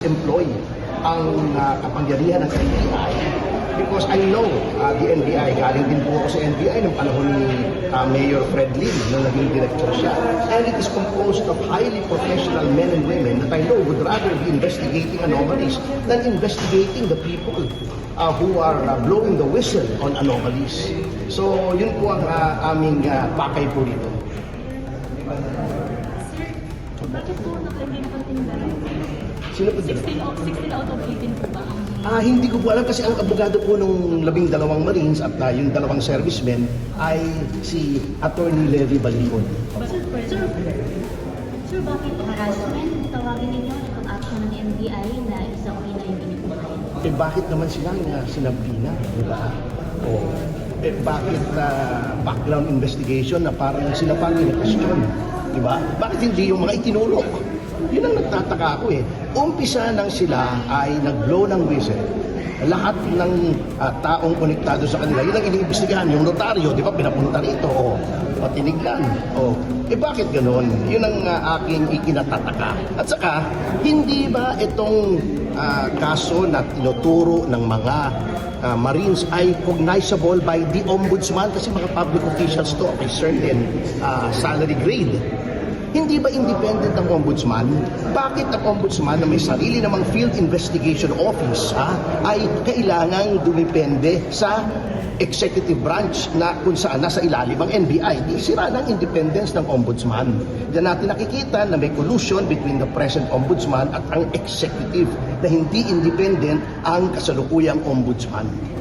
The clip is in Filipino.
employ ang kapangyarihan ng NBI because I know the NBI, galing din po ako sa NBI noong panahon ni Mayor Fred Lim nung naging director siya. And it is composed of highly professional men and women that I know would rather be investigating anomalies than investigating the people who are blowing the whistle on anomalies. So yun po ang aming pakay po dito. Sir, bakit po nakalagay pa Sino po dito? 16 out of 18 po ba ang... Hindi ko po alam kasi ang abogado po nung 12 Marines at yung 2 servicemen ay si Attorney Levy Balikon. Sir, bakit harassment tawagin ninyo itong action ng NBI na isang ina yung inipunayan? Bakit naman sila sinabi na, di ba? Bakit background investigation na parang sila pa rin question, di ba? Bakit hindi yung mga itinulok? Yun ang nagtataka ako eh. Umpisa nang sila ay nag-blow ng whistle. Lahat ng taong konektado sa kanila, yun ang iniimbestigahan. Yung notaryo, di ba, pinapunta rito. Patinignan. Bakit ganoon? Yun ang aking ikinatataka. At saka, hindi ba itong kaso na tinuturo ng mga Marines ay cognizable by the Ombudsman? Kasi mga public officials to of a certain salary grade. Hindi ba independent ang Ombudsman? Bakit ang Ombudsman na may sarili namang Field Investigation Office ay kailangang dumipende sa executive branch na kung saan nasa ilalim ang NBI? Di sira ng independence ng Ombudsman. Diyan natin nakikita na may collusion between the present Ombudsman at ang executive na hindi independent ang kasalukuyang Ombudsman.